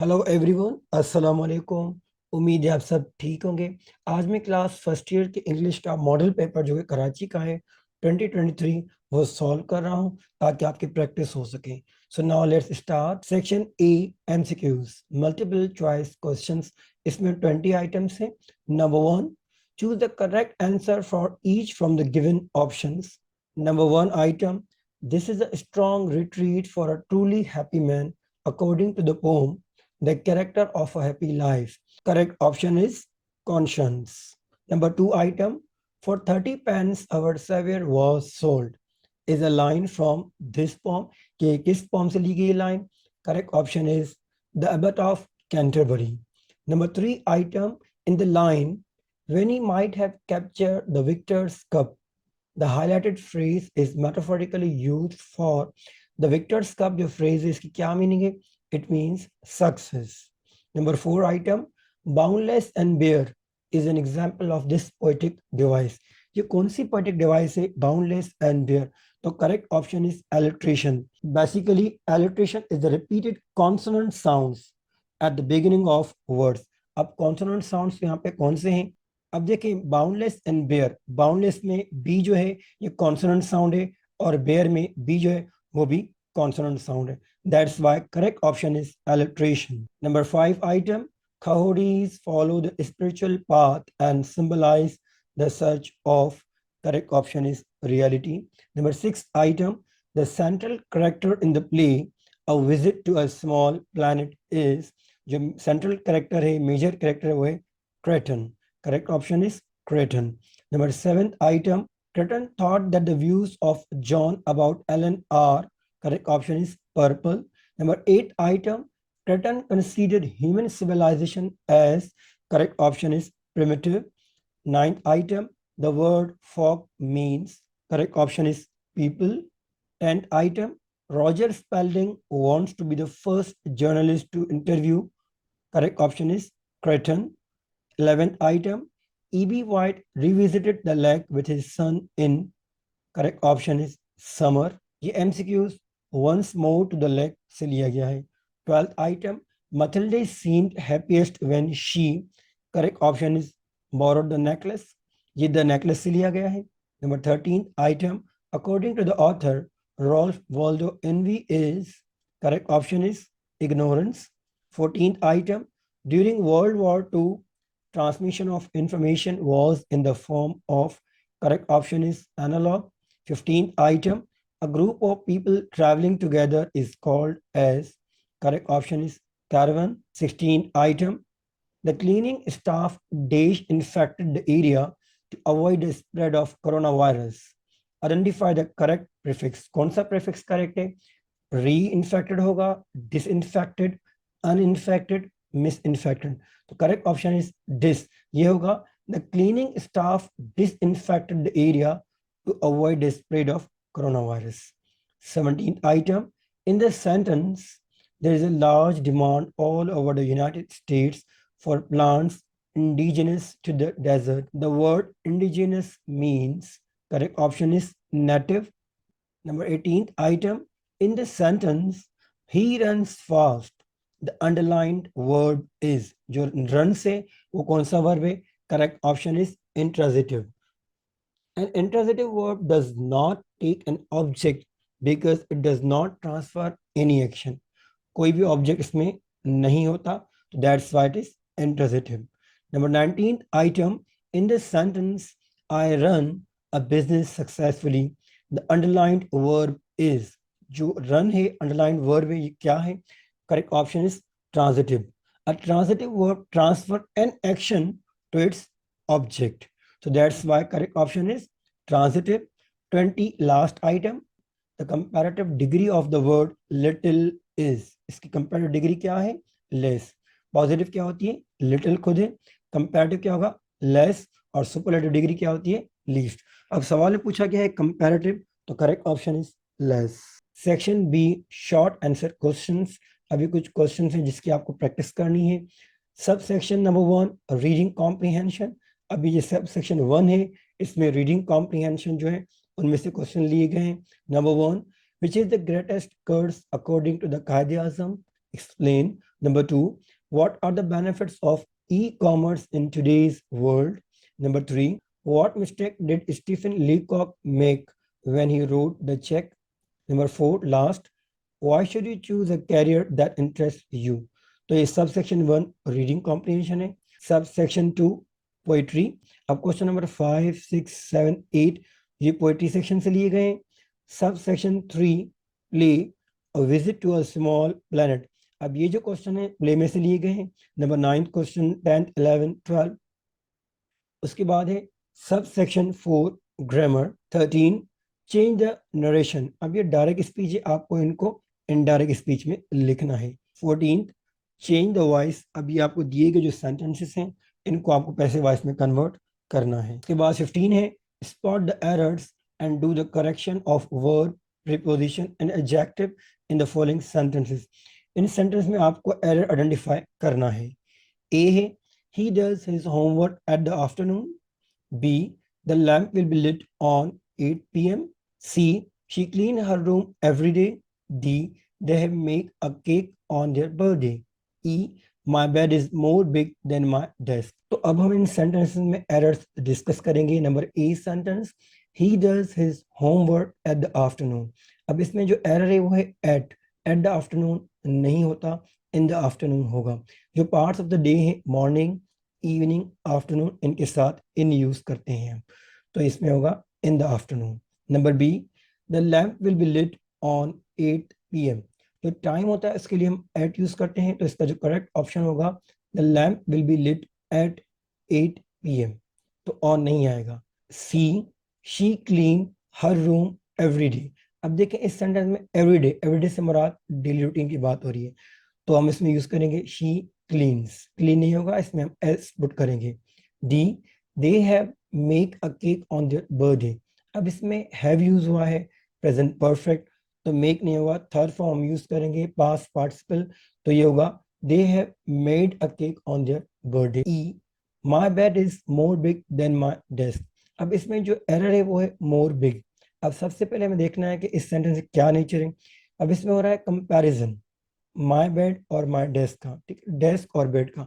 Hello everyone, अस्सलाम वालेकुम। उम्मीद है आप सब ठीक होंगे। आज मैं क्लास फर्स्ट ईयर के इंग्लिश का मॉडल पेपर जो है कराची का है 2023 वो सॉल्व कर रहा हूँ ताकि आपकी प्रैक्टिस हो सके। So now let's start. Section A, MCQs, multiple choice questions. इसमें 20 आइटम्स हैं। Number one, choose the correct answer for each from the given options. Number one item, this is a strong retreat for a truly happy man according to the poem The Character of a Happy Life. Correct option is conscience. Number two item, for 30 pence our savior was sold, is a line from this poem. कि किस poem से ली गई line? Correct option is The Abbot of Canterbury. Number three item, in the line, when he might have captured the victor's cup, the highlighted phrase is metaphorically used for the victor's cup. जो phrase है इसकी क्या meaning है? It means success. Number four item, boundless and bare is an example of this poetic device. ये कौन सी poetic device है? Boundless and bare. तो correct option is alliteration. Basically, alliteration is the repeated consonant sounds at the beginning of words. अब consonant sounds यहाँ पे कौन से हैं? अब देखें, बाउंडलेस एंड बेयर, बाउंडलेस में बी जो है ये कॉन्सोनेंट साउंड है और बेयर में बी जो है वो भी कॉन्सोनेंट साउंड है। That's why correct option is alliteration. Number 5 item, Khahodis follow the spiritual path and symbolize the search of. Correct option is reality. Number 6 item, the central character in the play A Visit to a Small Planet is, जो central character है, major character है वो है क्रेटन. Correct option is Creighton. Number seventh item, Creighton thought that the views of John about Ellen are. Correct option is purple. Number eight item, Creighton considered human civilization as. Correct option is primitive. Ninth item, the word folk means. Correct option is people. Tenth item, Roger Spalding wants to be the first journalist to interview. Correct option is Creighton. 11th item, E.B. White revisited the lake with his son in. Correct option is summer. ये MCQs once more to the lake से लिया गया है. 12th item, Matilda seemed happiest when she. Correct option is borrowed the necklace. ये the necklace से लिया गया है. Number 13th item, according to the author, Rolf Waldo envy is. Correct option is ignorance. 14th item, during World War II, transmission of information was in the form of. Correct option is analog. 15th item, a group of people traveling together is called as. Correct option is caravan. 16th item, the cleaning staff disinfected the area to avoid the spread of coronavirus. Identify the correct prefix. कौन सा prefix correct है? Reinfected होगा, disinfected, uninfected, misinfected. तो correct option is dis. ये होगा, the cleaning staff disinfected the area to avoid the spread of coronavirus. 17th item, in the sentence, there is a large demand all over the United States for plants indigenous to the desert. The word indigenous means. Correct option is native. Number 18th item, in the sentence, he runs fast. The underlined word is. जो run से वो कौन सा verb है? Correct option is intransitive. An intransitive verb does not take an object because it does not transfer any action. कोई भी object इसमें नहीं होता, तो that's why it is intransitive. Number 19th item, in this sentence, I run a business successfully. The underlined verb is. जो run है underlined verb है ये क्या है? Correct option is transitive. A transitive verb transfer an action to its object. So that's why correct option is transitive. 20 last item, the comparative degree of the word little is. इसकी comparative degree क्या है? Less. Positive क्या होती है? Little खुद है. Comparative क्या होगा? Less. और superlative degree क्या होती है? Least. अब सवाल में पूछा गया है comparative, तो correct option is less. Section B, short answer questions. अभी कुछ क्वेश्चन हैं जिसकी आपको प्रैक्टिस करनी है. Sub section number 1, reading comprehension. अभी ये सब सेक्शन 1 है, इसमें रीडिंग कॉम्प्रीहेंशन जो है उनमें से क्वेश्चन लिए गए हैं. Number 1, which is the greatest curse according to the Qaid-e-Azam? Explain. Number 2, what are the benefits of e-commerce in today's world? Number 3, what mistake did Stephen Leacock make when he wrote the check? Number 4, last, why should you choose a career that interests you? तो ये sub section 1 reading comprehension है, sub section 2 poetry. अब question number 5, 6, 7, 8 ये poetry section से लिए गए हैं। Sub section 3 play a visit to a small planet, अब ये जो क्वेश्चन है प्ले में से लिए गए हैं। Number 9 question, 10, 11, 12। उसके बाद है sub section 4 grammar. 13 change the narration, अब ये डायरेक्ट स्पीच है, आपको इनको इनडायरेक्ट स्पीच में लिखना है। 14 चेंज द वॉइस, अभी आपको दिए गए जो सेंटेंसेस हैं इनको आपको पैसिव वॉइस में कन्वर्ट करना है। उसके बाद 15 है spot the errors and do the correction of verb, preposition and adjective in the following sentences, in sentence में आपको एरर आइडेंटिफाई करना है। ए है he does his homework at the afternoon. B, the lamp will be lit on 8 p.m. C, she clean her room every day. D, they have make a cake on their birthday. E, my bed is more big than my desk. तो अब हम इन sentences में errors discuss करेंगे। Number A sentence, he does his homework at the afternoon। अब इसमें जो error है वो है at the afternoon नहीं होता, in the afternoon होगा। जो पार्ट्स ऑफ द डे है मॉर्निंग, इवनिंग, आफ्टरनून, इनके साथ इन यूज करते हैं हम, तो इसमें होगा in the afternoon. Number B, the lamp will be lit on 8 p.m। जो टाइम होता है इसके लिए हम एट यूज करते हैं, तो इसका जो करेक्ट ऑप्शन होगा the lamp will be lit at 8 p.m, तो ऑन नहीं आएगा। C, she clean her room every day, अब देखें इस सेंटेंस में एवरीडे से मुराद डेली रूटीन की बात हो रही है, तो हम इसमें यूज करेंगे शी क्लीन्स, क्लीन नहीं होगा, इसमें हम एस पुट करेंगे। D, they have make a cake on their birthday, अब इसमें हैव यूज हुआ है प्रेजेंट परफेक्ट, तो मेक नहीं होगा, थर्ड फॉर्म यूज करेंगे पास्ट पार्टिसिपल, तो ये होगा they have made a cake on their birthday. E, my bed is more big than my desk, अब इसमें जो एरर है वो है मोर बिग। अब सबसे पहले हमें देखना है कि इस सेंटेंस से क्या नेचर है। अब इसमें हो रहा है कंपैरिजन माई बेड और माई डेस्क का, ठीक है, डेस्क और बेड का,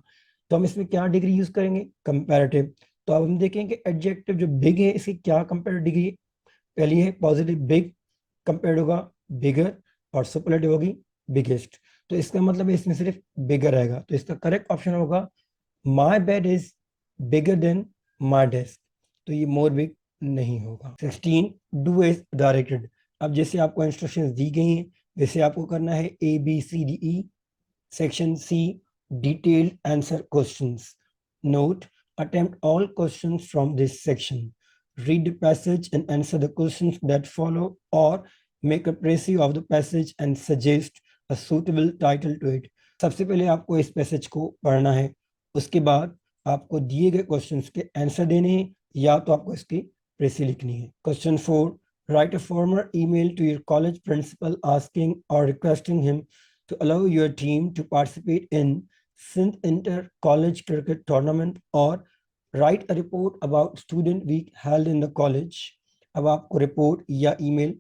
तो हम इसमें क्या डिग्री यूज करेंगे, कंपैरेटिव। तो अब हम देखेंगे एडजेक्टिव जो बिग है इसकी क्या कंपेरेटिव डिग्री है। पहली है पॉजिटिव बिग, कंपेयर्ड होगा बिगर, और सुपरलेटिव होगी बिगेस्ट, तो इसका मतलब है इसमें सिर्फ बिगर आएगा, तो इसका करेक्ट ऑप्शन होगा माई bed is bigger than my desk, तो ये मोर बिग नहीं होगा। 16 डू इज डायरेक्टेड, अब जैसे आपको इंस्ट्रक्शंस दी गई हैं वैसे आपको करना है A B C D E. Section C detailed answer questions. Note, attempt all questions from this section. Read the passage and answer the questions that follow, or make a précis of the passage and suggest a suitable title to it. सबसे पहले आपको इस passage को पढ़ना है, उसके बाद आपको दिए गए क्वेश्चंस के आंसर देने हैं या तो आपको इसकी प्रेसी लिखनी है। Question 4, write a formal email to your college principal asking or requesting him to allow your team to participate in Sindh Inter-College Cricket Tournament, or write a report about student week held in the college। अब आपको report या email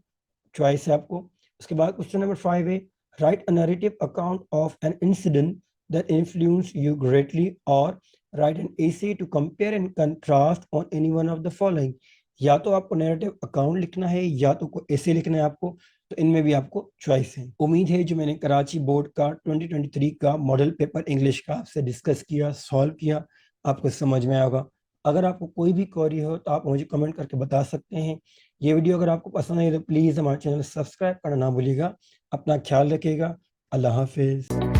choice है आपको। उसके बाद question number 5 है right a narrative account of an incident that influence you greatly, or write an essay to compare and contrast on any one of the following। या तो आपको नैरेटिव अकाउंट लिखना है या तो कोई ऐसे लिखना है आपको, तो इनमें भी आपको चॉइस है। उम्मीद है जो मैंने कराची बोर्ड का 2023 का मॉडल पेपर इंग्लिश का आपसे डिस्कस किया, सॉल्व किया, आपको समझ में आया होगा। अगर आपको कोई भी क्वेरी हो तो आप मुझे कमेंट करके बता सकते हैं। ये वीडियो अगर आपको पसंद आई तो प्लीज़ हमारे चैनल सब्सक्राइब करना ना भूलिएगा। अपना ख्याल रखिएगा। अल्लाह हाफिज़।